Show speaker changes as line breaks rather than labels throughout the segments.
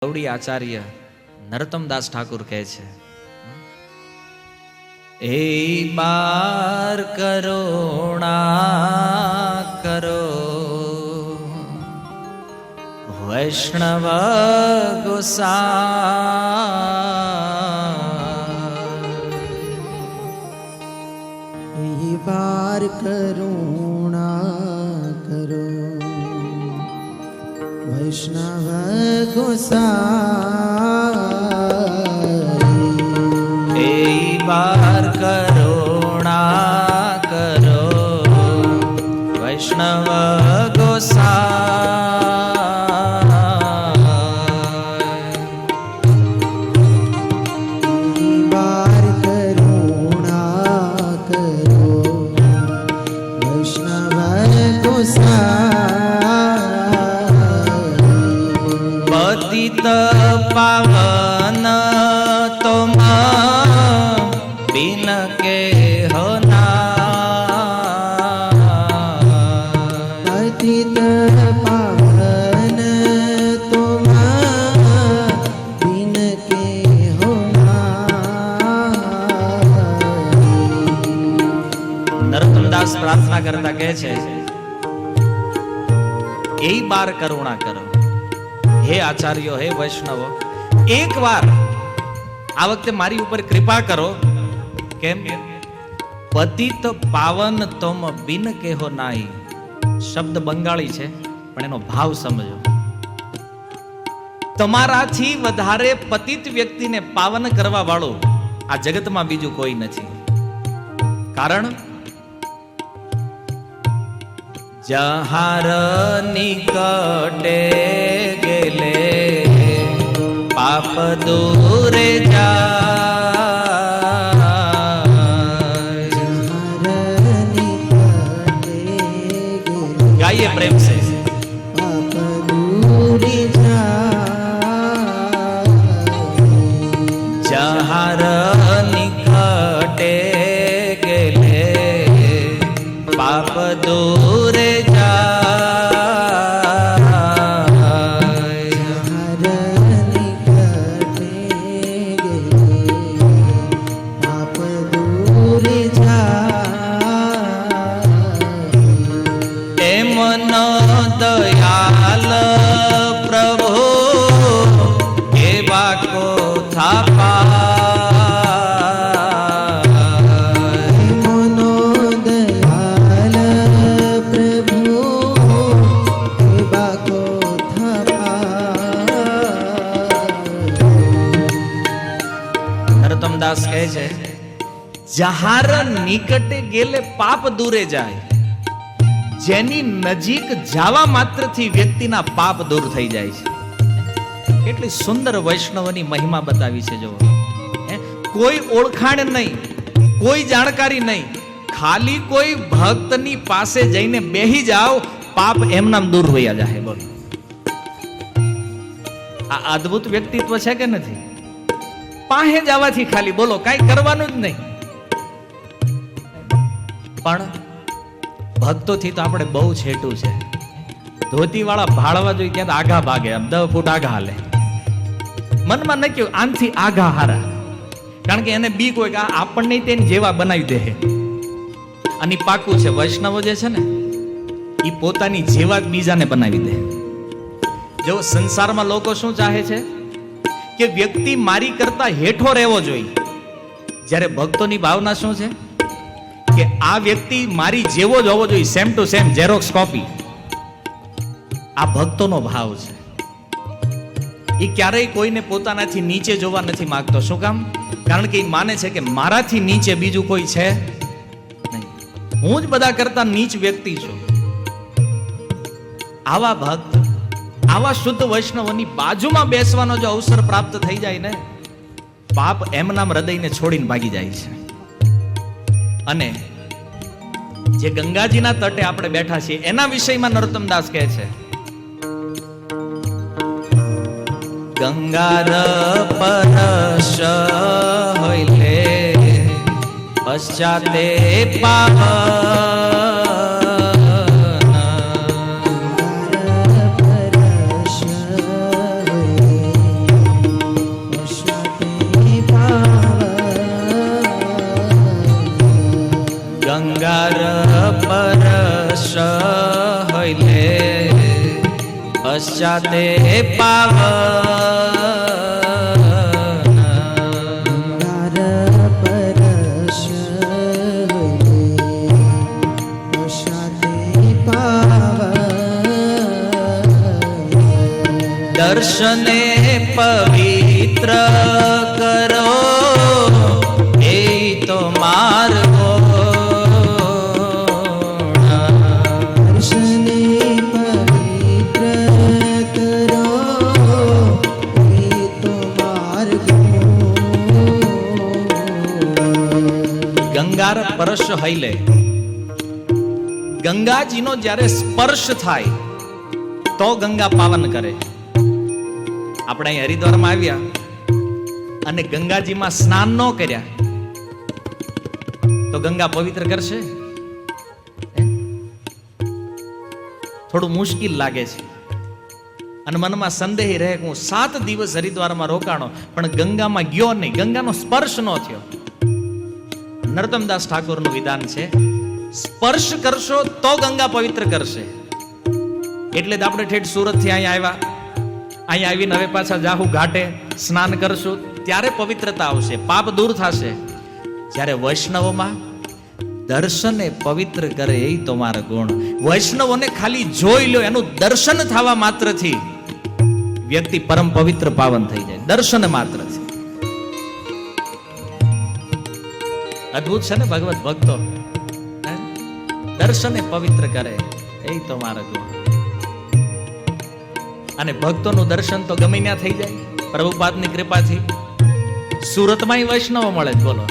ગૌડી આચાર્ય નરોત્તમદાસ ઠાકુર કહે છે, એ બાર કરુણા કરો વૈષ્ણવ
એ બાર કરુણા કરો વૈષ્ણવ ગોસાઈ,
એ બાર કરુણા કરો વૈષ્ણવ ગોસાઈ,
બાર કરુણા કરો વૈષ્ણવ ગોસાઈ,
પતિત પાવન તુમ બિન કે હો ના,
પતિત પાવન તુમ બિન કે હો
નરોત્તમદાસ પ્રાર્થના કરતા કહે છે, એ બાર કરુણા કરો હે આચાર્યો, હે વૈષ્ણવો, એક વાર આ વખતે મારી ઉપર કૃપા કરો. કેમ? પતિત પાવન તમ બિન કેહો નાઈ. શબ્દ બંગાળી છે પણ એનો ભાવ સમજો. તમારાથી વધારે પતિત વ્યક્તિને પાવન કરવા વાળો આ જગતમાં બીજું કોઈ નથી. કારણ જહાર નિકટે ગેલે પાપ દૂરે જાય. ગાઈએ પ્રેમ સે.
પાપ દૂર જાય,
જહાર નિકટે ગેલે પાપ દૂરે દયાલ પ્રભુ એવા કો થાપા,
મનો દયાલ પ્રભુ એવા કો થાપા.
નરોત્તમદાસ કહે છે, જહાર નિકટે ગેલે પાપ દૂરે જાય. જેની નજીક જવા માત્રથી વ્યક્તિના પાપ દૂર થઈ જાય છે. કેટલી સુંદર વૈષ્ણવની મહિમા બતાવી છે. જો કોઈ ઓળખાણ નહીં, કોઈ જાણકારી નહીં, ખાલી કોઈ ભક્તની પાસે જઈને બેહી જાઓ, પાપ એમનામ દૂર વયા જાય. બોલો, આ અદ્ભુત વ્યક્તિત્વ છે કે નથી? પાસે જવાથી ખાલી બોલો, કાંઈ કરવાનું જ નહીં. પણ ભક્તોથી તો આપણે બહુ છેટું છે. ધોતી વાળા ભાળવા જોઈએ ત્યાં આઘા ભાગે, આમ 10 ફૂટ આઘા હાલે. મનમાં નક્કી આનથી આઘા હારા, કારણ કે એને બીક હોય કે આપણને તેની જેવા બનાવી દે. અને પાકું છે, વૈષ્ણવો જે છે ને એ પોતાની જેવા જ બીજાને બનાવી દે. જો સંસારમાં લોકો શું ચાહે છે કે વ્યક્તિ મારી કરતા હેઠો રહેવો જોઈએ, જ્યારે ભક્તોની ભાવના શું છે કે આ વ્યક્તિ મારી જેવો જ હોવો જોઈએ, same to same, xerox copy. આ ભક્તોનો ભાવ છે. એ ક્યારેય કોઈને પોતાનાથી નીચે જોવા નથી માંગતો. શું કામ? કારણ કે એ માને છે કે મારાથી નીચે બીજું કોઈ છે નહીં, હું જ બધા કરતા નીચ વ્યક્તિ છું. આવા ભક્ત, આવા શુદ્ધ વૈષ્ણવની બાજુમાં બેસવાનો જો અવસર પ્રાપ્ત થઈ જાય ને, પાપ એમનામ હૃદયને છોડીને ભાગી જાય છે. અને જે ગંગાજીના તટે આપણે બેઠા છીએ એના વિષયમાં નરોત્તમદાસ કહે છે, ગંગાર પરશ હોઈલે પશ્ચાતે પાવન પશ્ચાતે પાવન
ગંગાર પરશ પશ્ચાતે પાવન
દર્શને પવિત્ર કરો એ તો માર્ગો
દર્શને પવિત્ર કરો એ તો માર્ગો
ગંગાર પરશ હૈલે ગંગાજીનો જ્યારે સ્પર્શ થાય તો ગંગા પાવન કરે. આપણે અહીં હરિદ્વારમાં આવ્યા અને ગંગાજીમાં સ્નાન ન કર્યા તો ગંગા પવિત્ર કરશે? થોડું મુશ્કેલ લાગે છે અને મનમાં સંદેહ રહે કે હું 7 દિવસ હરિદ્વારમાં રોકાણો પણ ગંગામાં ગયો નહીં, ગંગાનો સ્પર્શ ન થયો. નરોત્તમદાસ ઠાકોરનું વિધાન છે, સ્પર્શ કરશો તો ગંગા પવિત્ર કરશે. એટલે જ આપણે ઠેઠ સુરત થી અહીંયા આવીને હવે પાછા જાહુ ઘાટે સ્નાન કરશું ત્યારે પવિત્રતા આવશે, પાપ દૂર થશે. જ્યારે વૈષ્ણવોમાં દર્શને પવિત્ર કરે એ તમારા ગુણ. વૈષ્ણવોને ખાલી જોઈ લો, એનું દર્શન થવા માત્રથી વ્યક્તિ પરમ પવિત્ર પાવન થઈ જાય, દર્શન માત્રથી. અદ્ભુત છે ને ભગવત ભક્તો, દર્શને પવિત્ર કરે એ તમારા ગુણ. અને ભક્તોનું દર્શન તો ગમે ત્યાં થઈ જાય પ્રભુપાદની કૃપાથી. સુરતમાં વૈષ્ણવ મળે છે, બોલો.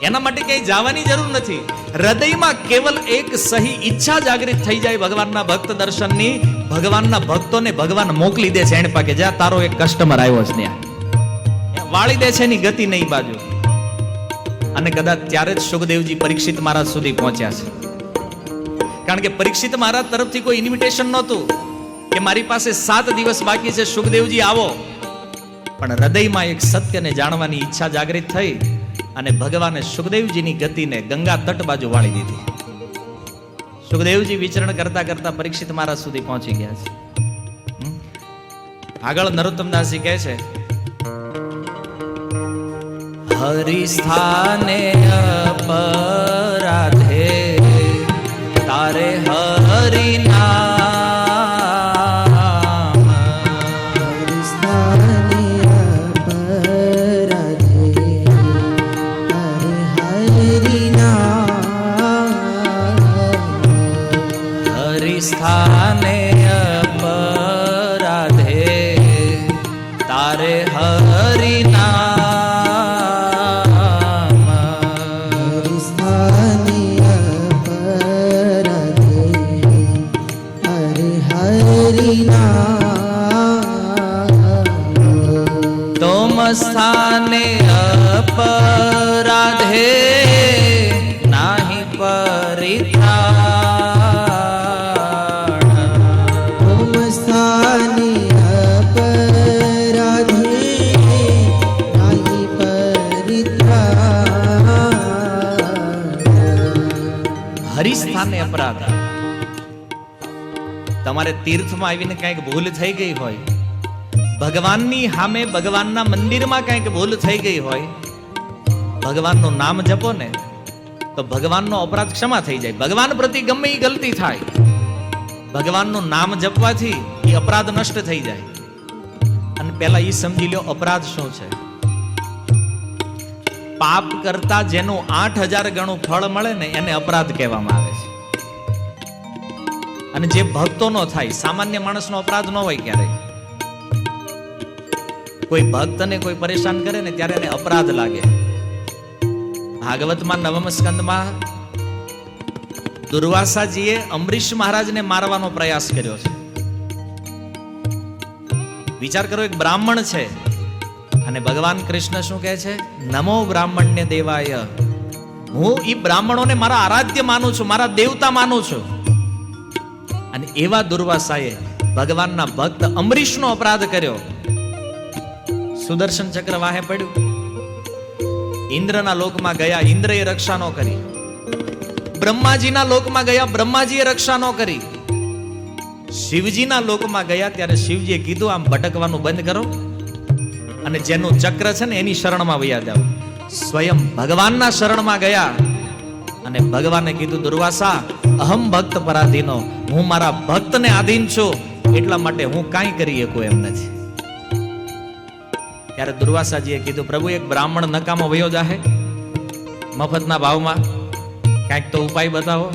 એના માટે ક્યાંય જવાની જરૂર નથી. હૃદયમાં કેવલ એક સહી ઈચ્છા જાગૃત થઈ જાય ભગવાનના ભક્ત દર્શનની. ભગવાનના ભક્તોને ભગવાન મોકલી દે છે એને પાસે, જ્યાં તારો એક કસ્ટમર આવ્યો છે ત્યાં વાળી દે છે એની ગતિ નહીં બાજુ. અને કદાચ ત્યારે જ સુખદેવજી પરીક્ષિત મહારાજ સુધી પહોંચ્યા છે. કારણ કે પરીક્ષિત મહારાજ તરફથી કોઈ ઇન્વિટેશન નહોતું કે મારી પાસે 7 દિવસ બાકી છે, સુખદેવજી આવો. પણ હૃદયમાં એક સત્યને જાણવાની ઈચ્છા જાગૃત થઈ અને ભગવાને સુખદેવજીની ગતિને ગંગા તટ બાજુ વાળી દીધી. સુખદેવજી વિચરણ કરતા કરતા પરીક્ષિત મહારાજ સુધી પહોંચી ગયા છે. આગળ નરોત્તમદાસજી કહે છે, હરિસ્થાને અપરાધે તારે હરિનામ
હરિસ્થાને અપરાધે તારે હરિનામ
હરિસ્થાને અપરાધે તારે હરિનામ
હરિસ્થાને અપરાધે તારે હરિનામ
તોમ સ્થાને અપરાધે નાહી પરિત્રાણ
ઓમ સ્થાને અપરાધે નાહી પરિત્રાણ
હરિસ્થાને અપરાધ. તમારે તીર્થમાં આવીને કંઈક ભૂલ થઈ ગઈ હોય, ભગવાનની સામે ભગવાનના મંદિરમાં કંઈક ભૂલ થઈ ગઈ હોય, ભગવાનનું નામ જપો ને તો ભગવાનનો અપરાધ ક્ષમા થઈ જાય. ભગવાન પ્રતિ ગમે એ ગલતી થાય, ભગવાનનું નામ જપવાથી એ અપરાધ નષ્ટ થઈ જાય. અને પહેલા એ સમજી લો અપરાધ શું છે. પાપ કરતા જેનું 8000 ગણું ફળ મળે ને એને અપરાધ કહેવામાં આવે છે. અને જે ભક્તોનો થાય, સામાન્ય માણસનો અપરાધ ન હોય. ક્યારેય કોઈ ભક્તને કોઈ પરેશાન કરે ને ત્યારે એને અપરાધ લાગે. ભાગવતમાં 9મ સ્કંદમાં દુર્વાસાજીએ અંબરીશ મહારાજને મારવાનો પ્રયાસ કર્યો છે. વિચાર કરો, એક બ્રાહ્મણ છે અને ભગવાન કૃષ્ણ શું કહે છે? નમો બ્રાહ્મણ્ય દેવાય. હું ઈ બ્રાહ્મણોને મારા આરાધ્ય માનું છું, મારા દેવતા માનું છું. અને એવા દુર્વાસાએ ભગવાનના ભક્ત અંબરીશનો અપરાધ કર્યો. સુદર્શન ચક્ર વાહે પડ્યું, ઇન્દ્રના લોકમાં ગયા, ઇન્દ્રએ રક્ષા ન કરી. બ્રહ્માજીના લોકમાં ગયા, બ્રહ્માજીએ રક્ષા ન કરી. શિવજીના લોકમાં ગયા ત્યારે શિવજીએ કીધું આમ ભટકવાનું બંધ કરો અને જેનું ચક્ર છે ને એની શરણમાં વયા જાઓ. સ્વયં ભગવાનના શરણમાં ગયા અને ભગવાને કીધું દુર્વાસા અહમ ભક્ત પરાધીનો, હું મારા ભક્તને આધીન છું એટલા માટે હું કાંઈ કરી શકું એમ નથી. ત્યારે દુર્વાસાજીએ કીધું પ્રભુ એક બ્રાહ્મણ નકામો વયો જાહે મફતના ભાવમાં, કાંઈક તો ઉપાય બતાવો.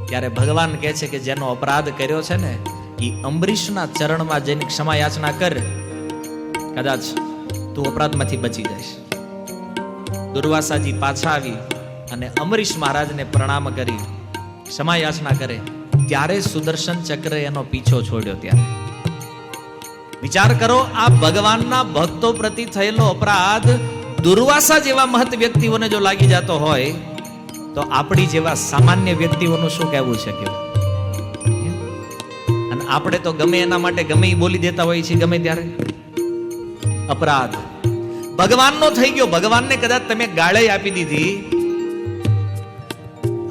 ત્યારે ભગવાન કહે છે કે જેનો અપરાધ કર્યો છે ને એ અંબરીશના ચરણમાં જેની ક્ષમા યાચના કર, કદાચ તું અપરાધમાંથી બચી જઈશ. દુર્વાસાજી પાછા આવી અને અંબરીશ મહારાજને પ્રણામ કરી ક્ષમા યાચના કરે ત્યારે સુદર્શન ચક્ર એનો પીછો છોડ્યો. ત્યારે વિચાર કરો, આ ભગવાનના ભક્તો પ્રતિ થયેલો અપરાધ દુર્વાસા જેવા મહત વ્યક્તિઓને જો લાગી જતો હોય તો આપણી જેવા સામાન્ય વ્યક્તિઓનું શું કહેવું છે કેવું? અને આપણે તો ગમે એના માટે ગમે એ બોલી દેતા હોઈએ છીએ ગમે ત્યારે. અપરાધ ભગવાનનો થઈ ગયો, ભગવાનને કદાચ તમે ગાળે આપી દીધી,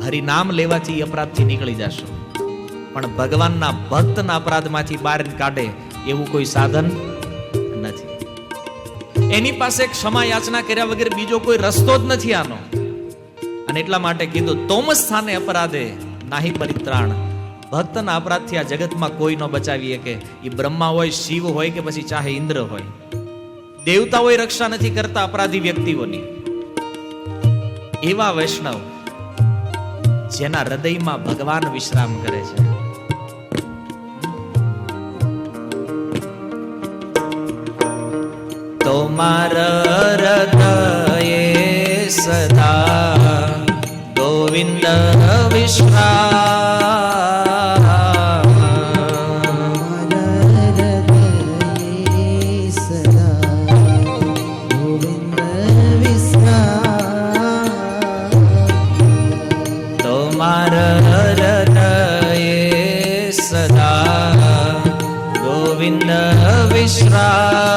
હરિનામ લેવાથી અપરાધથી નીકળી જશો, પણ ભગવાનના ભક્તના અપરાધમાંથી બહાર કાઢે એવું કોઈ સાધન નથી. એની પાસે ક્ષમા યાચના કર્યા વગર બીજો કોઈ રસ્તો જ નથી આનો. અને એટલા માટે કીધું તોમ સ્થાને અપરાધે નાહી પરિત્રાણ. ભક્તના અપરાધથી આ જગતમાં કોઈ ન બચાવી શકે. એ બ્રહ્મા હોય, શિવ હોય કે પછી ચાહે ઇન્દ્ર હોય, દેવતાઓએ રક્ષા નથી કરતા અપરાધી વ્યક્તિઓની. એવા વૈષ્ણવ જેના હૃદયમાં ભગવાન વિશ્રામ કરે છે. તમારા હૃદયે સદા ગોવિંદ વિશ્રામ. તમારા હૃદયે સદા ગોવિંદ વિશ્રામ.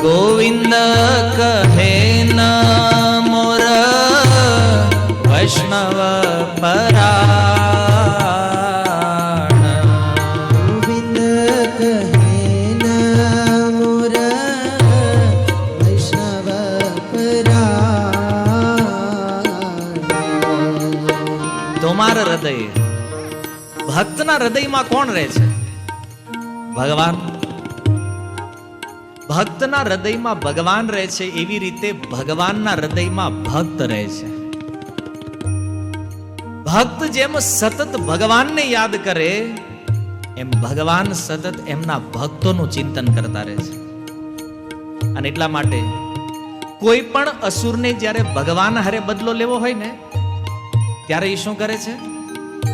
ગોવિંદ કહે ન મોર વૈષ્ણવ પરાણ.
ગોવિંદ કહે ન મોર વૈષ્ણવ પરાણ.
તમારા હૃદય, ભક્તના હૃદયમાં કોણ રહે છે? ભગવાન. ભક્તના હૃદયમાં ભગવાન રહે છે એવી રીતે ભગવાનના હૃદયમાં ભક્ત રહે છે. ભક્ત જેમ સતત ભગવાનને યાદ કરે એમ ભગવાન સતત એમના ભક્તોનું ચિંતન કરતા રહે છે. અને એટલા માટે કોઈ પણ અસુરને જ્યારે ભગવાન હારે બદલો લેવો હોય ને ત્યારે એ શું કરે છે?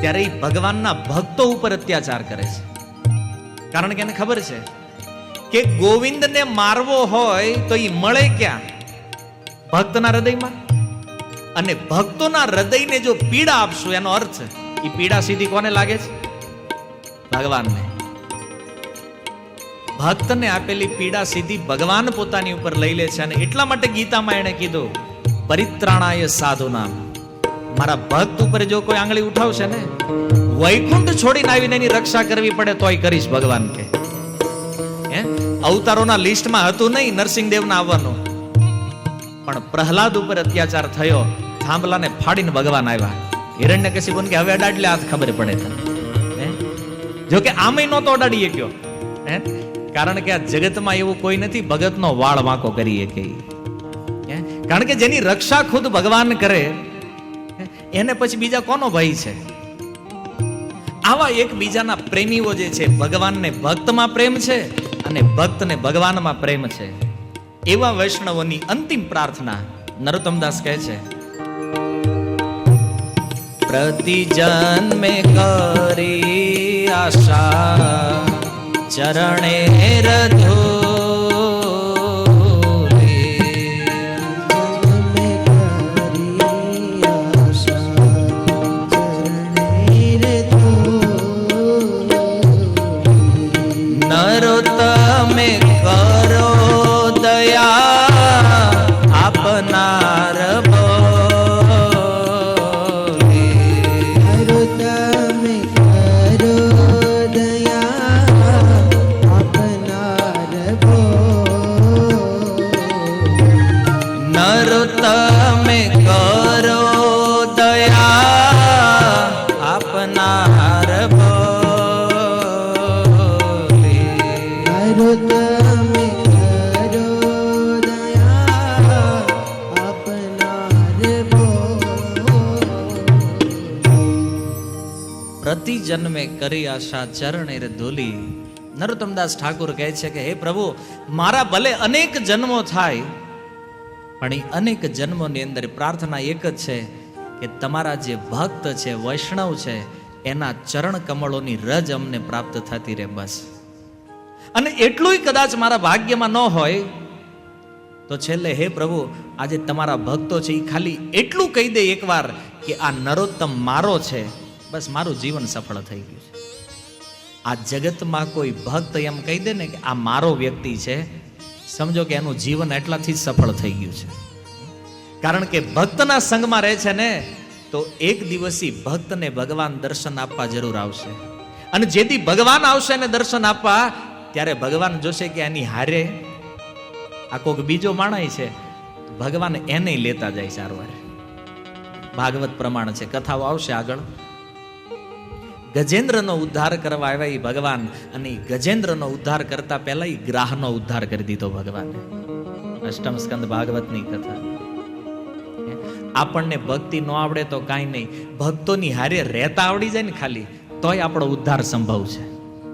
ત્યારે એ ભગવાનના ભક્તો ઉપર અત્યાચાર કરે છે. કારણ કે એને ખબર છે કે ગોવિંદને મારવો હોય તો એ મળે ક્યાં? ભક્તના હૃદયમાં. અને ભક્તોના હૃદયને જો પીડા આપશું એનો અર્થ એ પીડા સીધી કોને લાગે છે? ભગવાનને. ભક્તને આપેલી પીડા સીધી ભગવાન પોતાની ઉપર લઈ લે છે. અને એટલા માટે ગીતામાં એણે કીધું પરિત્રાણાય સાધુનામ. મારા ભક્ત ઉપર જો કોઈ આંગળી ઉઠાવશે ને વૈકુંઠ છોડીને આવીને એની રક્ષા કરવી પડે તોય કરીશ ભગવાન કે. અવતારોના લિસ્ટમાં હતું નહીં નરસિંહદેવના આવવાનું, પણ પ્રહલાદ ઉપર અત્યાચાર થયો, થાંભલાને ફાડીને ભગવાન આવ્યા. હિરણ્યકશિપુને કે હવે અડાડલે હાથ ખબર પડે તને. જો કે આમેય નહોતો અડાડી શક્યો, કારણ કે આ જગતમાં એવું કોઈ નથી ભગતનો વાળ વાંકો કરી શકે. કારણ કે જેની રક્ષા ખુદ ભગવાન કરે એને પછી બીજા કોનો ભય છે? આવા એકબીજાના પ્રેમીઓ જે છે, ભગવાનને ભક્તમાં પ્રેમ છે અને ભક્તને ભગવાનમાં પ્રેમ છે, એવા વૈષ્ણવોની અંતિમ પ્રાર્થના નરોત્તમદાસ કહે છે પ્રતિ જન્મે કરી આશા ચરણે રધો નરોત્તમ જન્મે કરી આશા ચરણે રે ધૂલી. નરોત્તમદાસ ઠાકુર કહે છે કે હે પ્રભુ, મારા ભલે અનેક જન્મો થાય, પણ એ અનેક જન્મોની અંદર પ્રાર્થના એક જ છે કે તમારા જે ભક્ત છે, વૈષ્ણવ છે, એના ચરણ કમળોની રજ અમને પ્રાપ્ત થતી રહે, બસ. અને એટલું કદાચ મારા ભાગ્યમાં ન હોય તો છેલ્લે હે પ્રભુ, આજે તમારા ભક્તો છે એ ખાલી એટલું કહી દે એકવાર કે આ નરોત્તમ મારો છે, બસ મારું જીવન સફળ થઈ ગયું છે. આ જગતમાં કોઈ ભક્ત એમ કહી દે ને કે આ મારો વ્યક્તિ છે, સમજો કે એનું જીવન એટલાથી જ સફળ થઈ ગયું છે. કારણ કે ભક્તના સંગમાં રહે છે ને, તો એક દિવસી ભક્તને ભગવાન દર્શન આપવા જરૂર આવશે. અને જેથી ભગવાન આવશે ને દર્શન આપવા, ત્યારે ભગવાન જોશે કે એની હારે આ કોઈક બીજો માણસ છે, ભગવાન એને લેતા જાય સારવાર. ભાગવત પ્રમાણ છે, કથાઓ આવશે આગળ. ગજેન્દ્રનો ઉદ્ધાર કરવા આવ્યા એ ભગવાન, અને ગજેન્દ્રનો ઉદ્ધાર કરતા પહેલા એ ગ્રાહનો ઉદ્ધાર કરી દીધો ભગવાને. અષ્ટમ સ્કંદ ભાગવતની કથા. આપણને ભક્તિ ન આવડે તો કાંઈ નહીં, ભક્તોની હારે રહેતા આવડી જાય ને ખાલી, તોય આપણો ઉદ્ધાર સંભવ છે.